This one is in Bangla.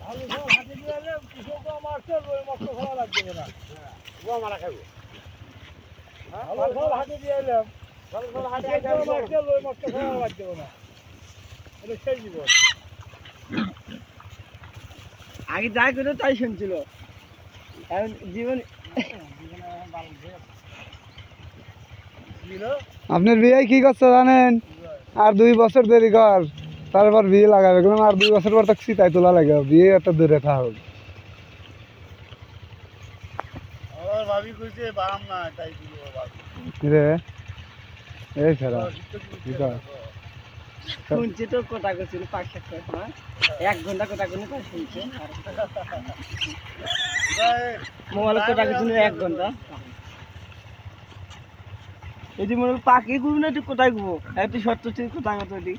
ভালো সব হাতে দিয়ে এলে কৃষকও মারছে ওই মস্ত খাওয়া লাগবে না ও মারা খাবো ভালো সব হাতে দিয়ে এলাম ভালো সব হাতে মারছে ওই মস্ত খাওয়া লাগবে না এটা সেই জীবন আগে যাই করে তাই শুনছিল এখন জীবন আপনার বিয়ে কি করছে জানেন আর 2 বছর দেরি কর তারপর বিয়ে লাগাবে কারণ আর 2 বছর পর তো চিতাই তোলা লাগে বিয়ে এত দূরে থাকুক আমার ভাবি কইছে বাম না তাই দিল রে এই ফেরা শুনছি তো কোটা করছিল 5-7 সময় 1 ঘন্টা কোটা করে তাই শুনছে মোবাইল কোটা করছিল 1 ঘন্টা এই যে মনে পাখি গুলো না তুই কোথায় গুবো এত সত্য তুই কোথায় মতো দি